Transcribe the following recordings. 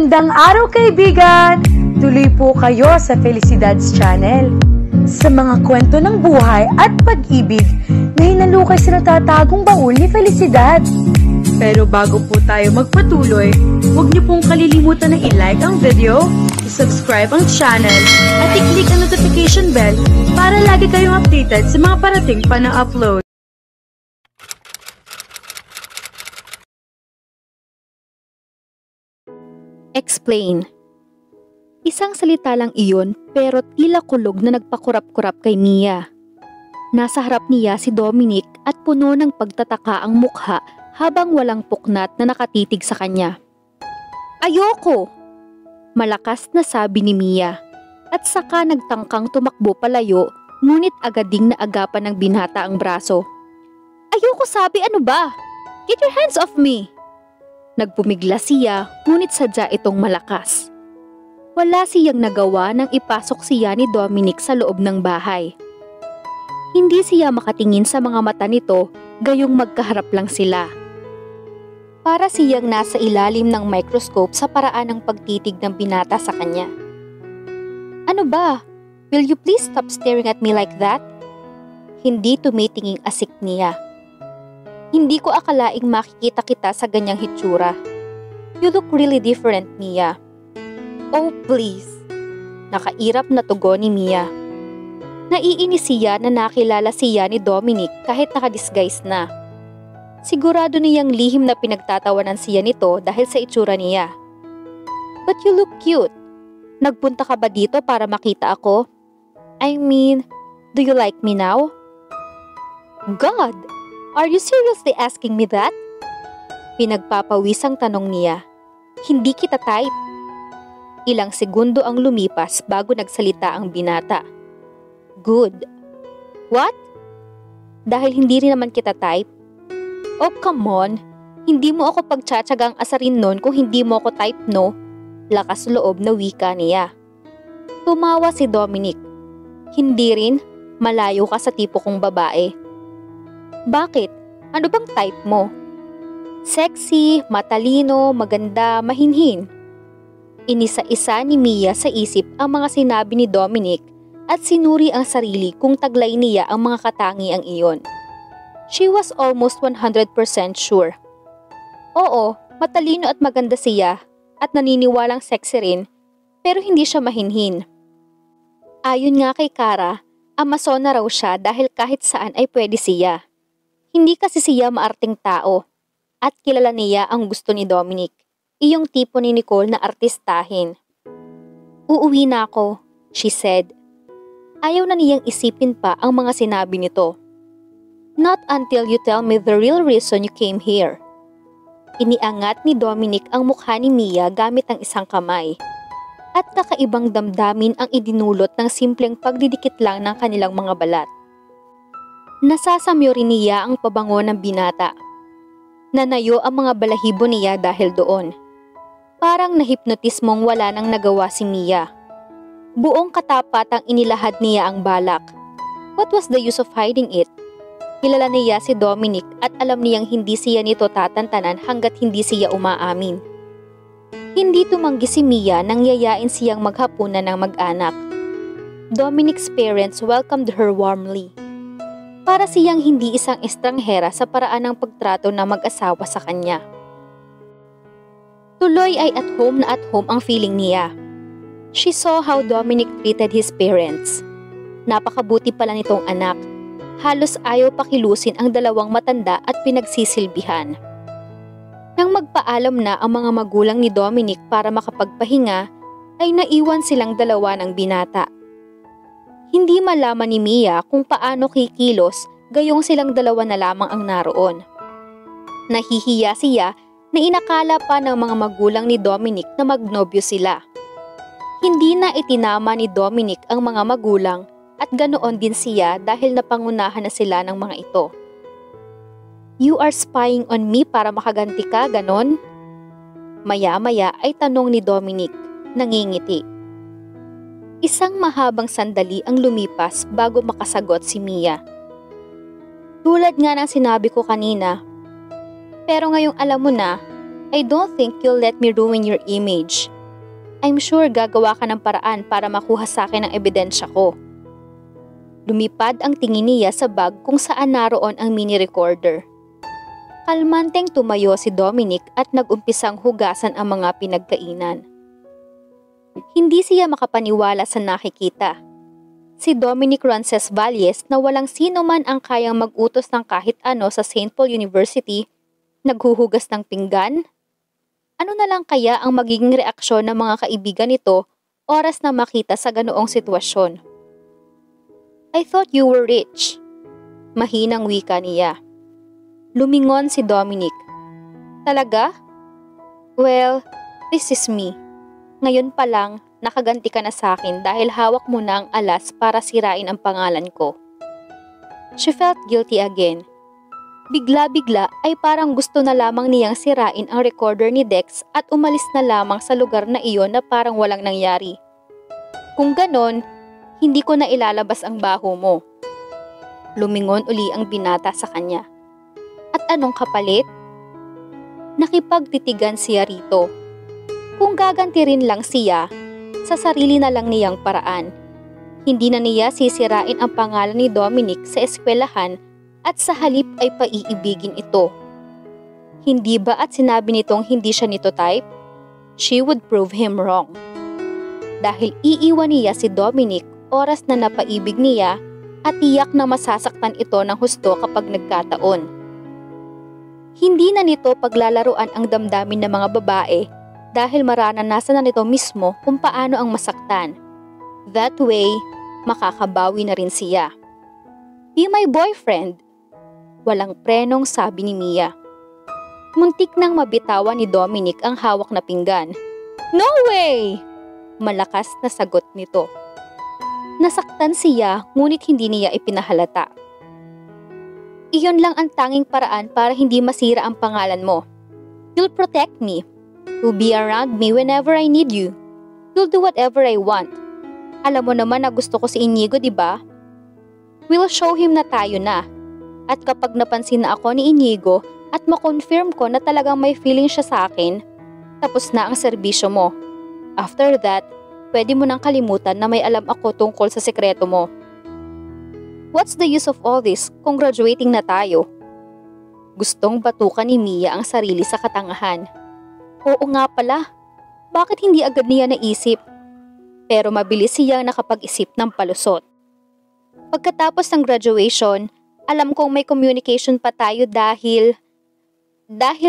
Magandang araw kaibigan! Tuloy po kayo sa Felicidad's Channel. Sa mga kwento ng buhay at pag-ibig na hinalukay sa natatagong baul ni Felicidad. Pero bago po tayo magpatuloy, huwag niyo pong kalilimutan na i-like ang video, i-subscribe ang channel, at i-click ang notification bell para lagi kayong updated sa mga parating pa na upload. Explain. Isang salita lang iyon pero tila kulog na nagpakurap-kurap kay Mia. Nasa harap niya si Dominic at puno ng pagtataka ang mukha habang walang puknat na nakatitig sa kanya. "Ayoko!" Malakas na sabi ni Mia at saka nagtangkang tumakbo palayo ngunit agad ding naagapan ng binata ang braso. "Ayoko sabi, ano ba? Get your hands off me!" Nagpumigla siya ngunit sadya itong malakas. Wala siyang nagawa nang ipasok siya ni Dominic sa loob ng bahay. Hindi siya makatingin sa mga mata nito gayong magkaharap lang sila. Para siyang nasa ilalim ng microscope sa paraan ng pagtitig ng binata sa kanya. "Ano ba? Will you please stop staring at me like that?" Hindi tumitinging asik niya. "Hindi ko akalaing makikita kita sa ganyang hitsura. You look really different, Mia." "Oh, please." Nakairap na tugon ni Mia. Naiinis siya na nakilala siya ni Dominic kahit nakadisguise na. Sigurado niyang lihim na pinagtatawanan siya nito dahil sa itsura niya. "But you look cute. Nagpunta ka ba dito para makita ako? I mean, do you like me now?" "God! Are you seriously asking me that?" Pinagpapawisang tanong niya. "Hindi kita type." Ilang segundo ang lumipas bago nagsalita ang binata. "Good." "What? Dahil hindi rin naman kita type?" "Oh, come on. Hindi mo ako pagtsatsagang asarin nun kung hindi mo ako type, no?" Lakas loob na wika niya. Tumawa si Dominic. "Hindi rin, malayo ka sa tipo kong babae." "Bakit? Ano bang type mo?" "Sexy, matalino, maganda, mahinhin." Inisa-isa ni Mia sa isip ang mga sinabi ni Dominic at sinuri ang sarili kung taglay niya ang mga katangiang iyon. She was almost 100% sure. Oo, matalino at maganda siya at naniniwalang sexy rin, pero hindi siya mahinhin. Ayon nga kay Cara, Amazona raw siya dahil kahit saan ay pwede siya. Hindi kasi siya maarting tao at kilala niya ang gusto ni Dominic, iyong tipo ni Nicole na artistahin. "Uuwi na ako," she said. Ayaw na niyang isipin pa ang mga sinabi nito. "Not until you tell me the real reason you came here." Iniangat ni Dominic ang mukha ni Mia gamit ang isang kamay. At kakaibang damdamin ang idinulot ng simpleng pagdidikit lang ng kanilang mga balat. Nasasamyo rin niya ang pabango ng binata. Nanayo ang mga balahibo niya dahil doon. Parang nahipnotismong wala nang nagawa si Mia. Buong katapatang inilahad niya ang balak. What was the use of hiding it? Kilala niya si Dominic at alam niyang hindi siya nito tatantanan hanggat hindi siya umaamin. Hindi tumanggi si Mia nang yayain siyang maghapunan ng mag-anak. Dominic's parents welcomed her warmly. Para siyang hindi isang estranghera sa paraan ng pagtrato ng mag-asawa sa kanya. Tuloy ay at home ang feeling niya. She saw how Dominic treated his parents. Napakabuti pala nitong anak. Halos ayaw pakilusin ang dalawang matanda at pinagsisilbihan. Nang magpaalam na ang mga magulang ni Dominic para makapagpahinga, ay naiwan silang dalawa ng binata. Hindi malaman ni Mia kung paano kikilos gayong silang dalawa na lamang ang naroon. Nahihiya siya na inakala pa ng mga magulang ni Dominic na magnobyo sila. Hindi na itinama ni Dominic ang mga magulang at ganoon din siya dahil napangunahan na sila ng mga ito. "You are spying on me para makaganti ka, ganon?" Maya-maya ay tanong ni Dominic, nangingiti. Isang mahabang sandali ang lumipas bago makasagot si Mia. "Tulad nga ng sinabi ko kanina, pero ngayong alam mo na, I don't think you'll let me ruin your image. I'm sure gagawa ka ng paraan para makuha sa akin ang ebidensya ko. Lumipad ang tingin niya sa bag kung saan naroon ang mini recorder. Kalmanteng tumayo si Dominic at nag-umpisang hugasan ang mga pinagkainan. Hindi siya makapaniwala sa nakikita. Si Dominic Roncesvalles na walang sino man ang kayang mag-utos ng kahit ano sa St. Paul University, naghuhugas ng pinggan? Ano na lang kaya ang magiging reaksyon ng mga kaibigan nito oras na makita sa ganoong sitwasyon? I thought you were rich. Mahinang wika niya. Lumingon si Dominic. Talaga? Well, this is me. Ngayon pa lang, nakaganti ka na sa akin dahil hawak mo na ang alas para sirain ang pangalan ko. She felt guilty again. Bigla-bigla ay parang gusto na lamang niyang sirain ang recorder ni Dex at umalis na lamang sa lugar na iyon na parang walang nangyari. Kung ganon, hindi ko na ilalabas ang baho mo. Lumingon uli ang binata sa kanya. At anong kapalit? Nakipagtitigan siya rito. Kung gaganti rin lang siya, sa sarili na lang niyang paraan. Hindi na niya sisirain ang pangalan ni Dominic sa eskwelahan at sa halip ay paiibigin ito. Hindi ba at sinabi nitong hindi siya nito type? She would prove him wrong. Dahil iiwan niya si Dominic oras na napaibig niya at tiyak na masasaktan ito ng husto kapag nagkataon. Hindi na nito paglalaruan ang damdamin ng mga babae dahil mararanasan na nito mismo kung paano ang masaktan. That way, makakabawi na rin siya. Be my boyfriend. Walang prenong sabi ni Mia. Muntik nang mabitawan ni Dominic ang hawak na pinggan. No way! Malakas na sagot nito. Nasaktan siya ngunit hindi niya ipinahalata. Iyon lang ang tanging paraan para hindi masira ang pangalan mo. You'll protect me. You'll be around me whenever I need you. You'll do whatever I want. Alam mo naman na gusto ko si Inigo, di ba? We'll show him na tayo na. At kapag napansin na ako ni Inigo at makonfirm ko na talagang may feeling siya sa akin, tapos na ang serbisyo mo. After that, pwede mo nang kalimutan na may alam ako tungkol sa sekreto mo. What's the use of all this kung graduating na tayo? Gustong batukan ni Mia ang sarili sa katangahan. Oo nga pala, bakit hindi agad niya naisip? Pero mabilis siyang nakapag-isip ng palusot. Pagkatapos ng graduation, alam kong may communication pa tayo dahil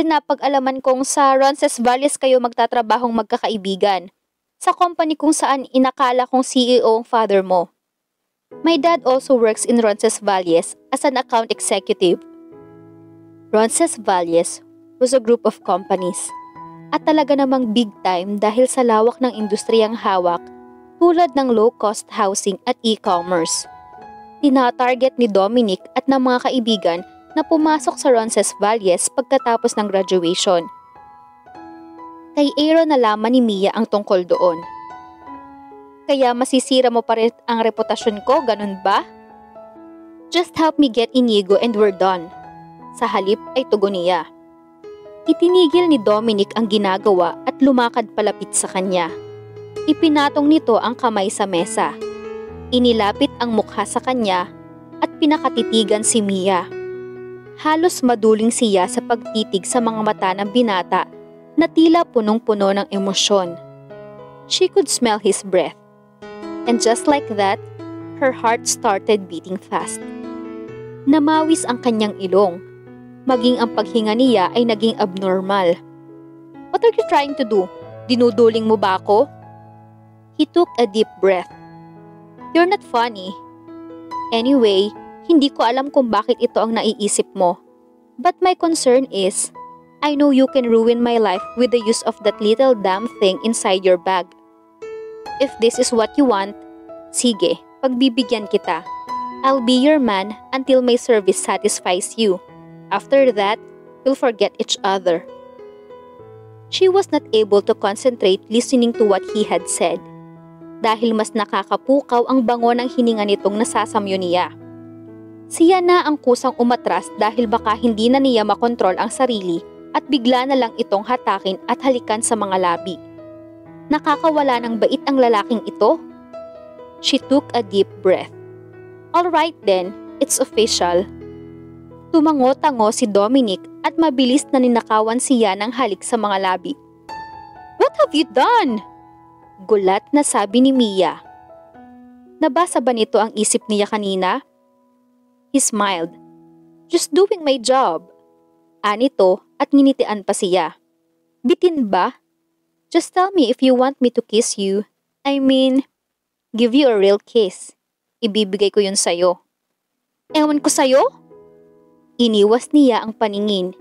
napag-alaman kong sa Roncesvalles kayo magtatrabahong magkakaibigan. Sa company kung saan inakala kong CEO ang father mo. My dad also works in Roncesvalles as an account executive. Roncesvalles was a group of companies at talaga namang big time dahil sa lawak ng industriyang hawak tulad ng low-cost housing at e-commerce. Tina-target ni Dominic at ng mga kaibigan na pumasok sa Roncesvalles pagkatapos ng graduation. Kay Aaron nalaman ni Mia ang tungkol doon. Kaya masisira mo pa rin ang reputasyon ko, ganun ba? Just help me get Inigo and we're done. Sa halip ay tugon niya. Itinigil ni Dominic ang ginagawa at lumakad palapit sa kanya. Ipinatong nito ang kamay sa mesa. Inilapit ang mukha sa kanya at pinakatitigan si Mia. Halos maduling siya sa pagtitig sa mga mata ng binata na tila punong-puno ng emosyon. She could smell his breath. And just like that, her heart started beating fast. Namawis ang kanyang ilong. Maging ang paghinga niya ay naging abnormal. What are you trying to do? Dinuduling mo ba ako? He took a deep breath. You're not funny. Anyway, hindi ko alam kung bakit ito ang naiisip mo. But my concern is, I know you can ruin my life with the use of that little damn thing inside your bag. If this is what you want, sige, pagbibigyan kita. I'll be your man until my service satisfies you. After that, we'll forget each other. She was not able to concentrate listening to what he had said. Dahil mas nakakapukaw ang bango ng hininga nitong nasasamyo niya. Siya na ang kusang umatras dahil baka hindi na niya makontrol ang sarili at bigla na lang itong hatakin at halikan sa mga labi. Nakakawala ng bait ang lalaking ito. She took a deep breath. Alright then, it's official. Tumango-tango si Dominic at mabilis na ninakawan siya ng halik sa mga labi. What have you done? Gulat na sabi ni Mia. Nabasa ba nito ang isip niya kanina? He smiled. Just doing my job. Anito at nginitian pa siya. Bitin ba? Just tell me if you want me to kiss you. I mean, give you a real kiss. Ibibigay ko yun sa'yo. Ewan ko sa'yo? Iniwas niya ang paningin.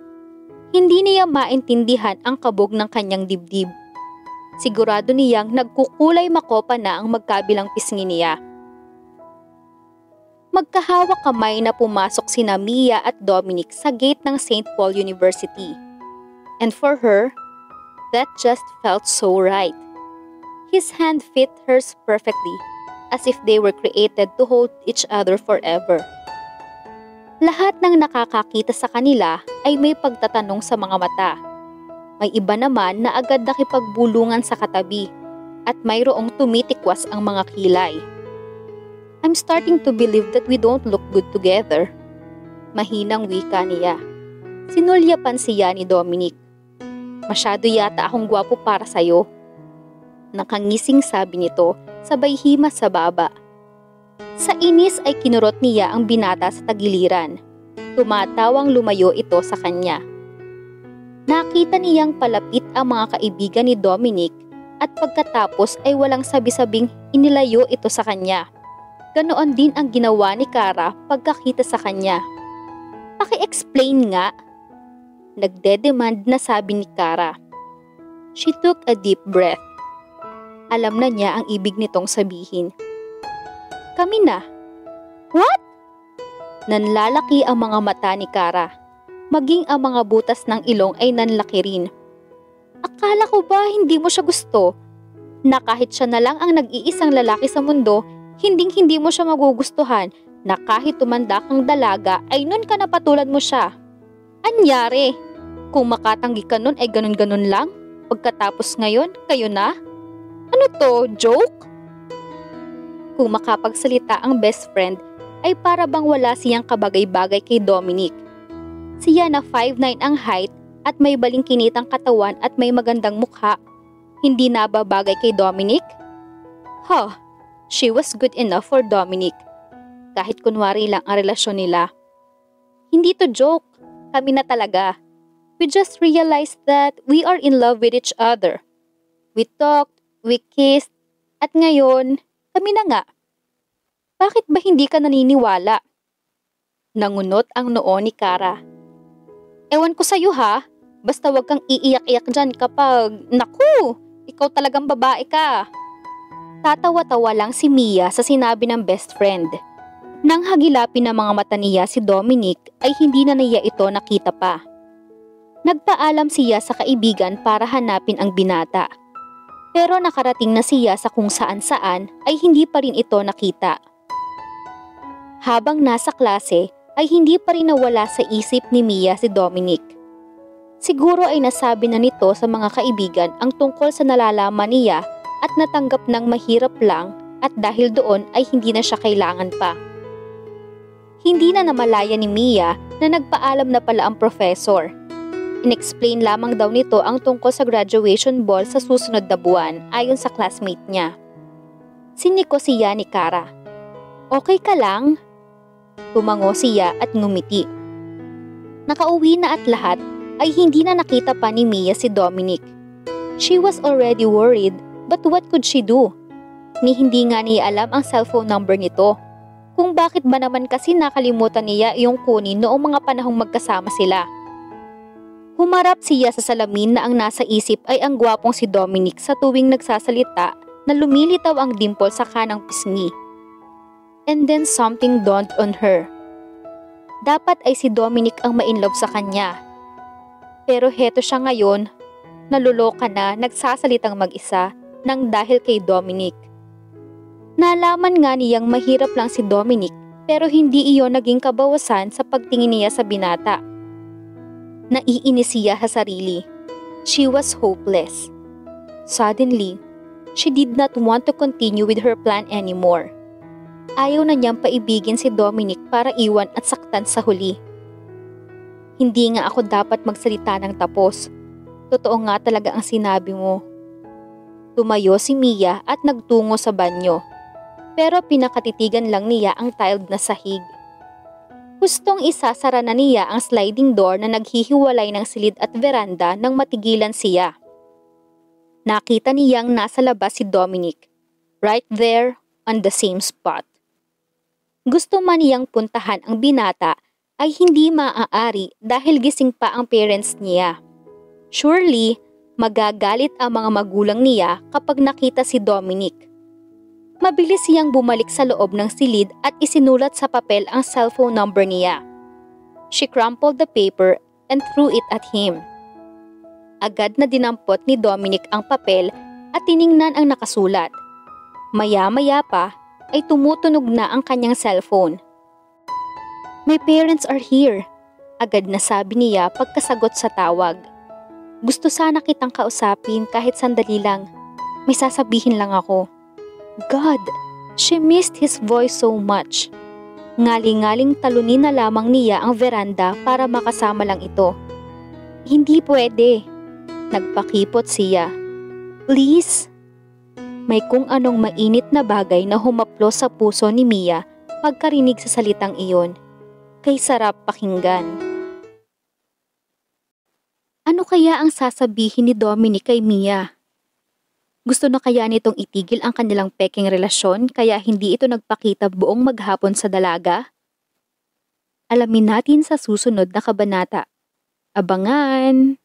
Hindi niya maintindihan ang kabog ng kanyang dibdib. Sigurado niyang nagkukulay makopa na ang magkabilang pisngi niya. Magkahawak kamay na pumasok sina Mia at Dominic sa gate ng St. Paul University. And for her, that just felt so right. His hand fit hers perfectly, as if they were created to hold each other forever. Lahat ng nakakakita sa kanila ay may pagtatanong sa mga mata. May iba naman na agad nakipagbulungan sa katabi at mayroong tumitikwas ang mga kilay. I'm starting to believe that we don't look good together. Mahinang wika niya. Sinulyapan siya ni Dominic. Masyado yata akong gwapo para sa'yo. Nakangising sabi nito, sabay himas sa baba. Sa inis ay kinurot niya ang binata sa tagiliran. Tumatawang lumayo ito sa kanya. Nakita niyang palapit ang mga kaibigan ni Dominic at pagkatapos ay walang sabi-sabing inilayo ito sa kanya. Ganoon din ang ginawa ni Cara pagkakita sa kanya. Paki-explain nga. Nagde-demand na sabi ni Cara. She took a deep breath. Alam na niya ang ibig nitong sabihin. Kami na. What? Nanlalaki ang mga mata ni Cara. Maging ang mga butas ng ilong ay nanlaki rin. Akala ko ba hindi mo siya gusto? Na kahit siya na lang ang nag-iisang lalaki sa mundo, hindi mo siya magugustuhan, na kahit tumanda kang dalaga ay nun ka napatulan mo siya. Anyari? Kung makatanggi ka nun ay ganun-ganun lang? Pagkatapos ngayon, kayo na? Ano to, joke? Kung makapagsalita ang best friend, ay para bang wala siyang kabagay-bagay kay Dominic. Siya na 5'9" ang height at may balingkinitang katawan at may magandang mukha. Hindi na babagay kay Dominic? She was good enough for Dominic. Kahit kunwari lang ang relasyon nila. Hindi to joke. Kami na talaga. We just realized that we are in love with each other. We talked, we kissed, at ngayon, kami na nga. Bakit ba hindi ka naniniwala? Nangunot ang noo ni Cara. Ewan ko sa'yo ha, basta wag kang iiyak-iyak dyan kapag, naku, ikaw talagang babae ka. Tatawa-tawa lang si Mia sa sinabi ng best friend. Nang hagilapin ng mga mata niya si Dominic ay hindi na niya ito nakita pa. Nagpaalam siya sa kaibigan para hanapin ang binata. Pero nakarating na siya sa kung saan-saan ay hindi pa rin ito nakita. Habang nasa klase ay hindi pa rin nawala sa isip ni Mia si Dominic. Siguro ay nasabi na nito sa mga kaibigan ang tungkol sa nalalaman niya at natanggap ng mahirap lang at dahil doon ay hindi na siya kailangan pa. Hindi na namalaya ni Mia na nagpaalam na pala ang professor. Inexplain lamang daw nito ang tungkol sa graduation ball sa susunod na buwan ayon sa classmate niya. Siniko siya ni Cara. Okay ka lang? Tumango siya at ngumiti. Nakauwi na at lahat ay hindi na nakita pa ni Mia si Dominic. She was already worried, but what could she do? Ni hindi nga niya alam ang cellphone number nito. Kung bakit ba naman kasi nakalimutan niya iyong kunin noong mga panahong magkasama sila. Humarap siya sa salamin na ang nasa isip ay ang gwapong si Dominic sa tuwing nagsasalita na lumilitaw ang dimple sa kanang pisngi. And then something dawned on her. Dapat ay si Dominic ang ma-inlove sa kanya. Pero heto siya ngayon, naluloka na nagsasalitang mag-isa nang dahil kay Dominic. Nalaman nga niyang mahirap lang si Dominic pero hindi iyon naging kabawasan sa pagtingin niya sa binata. Naiinis siya sa sarili. She was hopeless. Suddenly, she did not want to continue with her plan anymore. Ayaw na niyang paibigin si Dominic para iwan at saktan sa huli. Hindi nga ako dapat magsalita ng tapos. Totoo nga talaga ang sinabi mo. Tumayo si Mia at nagtungo sa banyo. Pero pinakatitigan lang niya ang tiled na sahig. Gustong isasara na niya ang sliding door na naghihiwalay ng silid at veranda nang matigilan siya. Nakita niyang nasa labas si Dominic, right there on the same spot. Gusto man niyang puntahan ang binata ay hindi maaari dahil gising pa ang parents niya. Surely, magagalit ang mga magulang niya kapag nakita si Dominic. Mabilis siyang bumalik sa loob ng silid at isinulat sa papel ang cellphone number niya. She crumpled the paper and threw it at him. Agad na dinampot ni Dominic ang papel at tiningnan ang nakasulat. Maya-maya pa ay tumutunog na ang kanyang cellphone. My parents are here, agad na sabi niya pagkasagot sa tawag. Gusto sana kitang kausapin kahit sandali lang. May sasabihin lang ako. God, she missed his voice so much. Ngaling-ngaling talunin na lamang niya ang veranda para makasama lang ito. Hindi pwede. Nagpakipot siya. Please? May kung anong mainit na bagay na humaplos sa puso ni Mia pagkarinig sa salitang iyon. Kay sarap pakinggan. Ano kaya ang sasabihin ni Dominic kay Mia? Gusto na kaya nitong itigil ang kanilang peking relasyon kaya hindi ito nagpakita buong maghapon sa dalaga? Alamin natin sa susunod na kabanata. Abangan!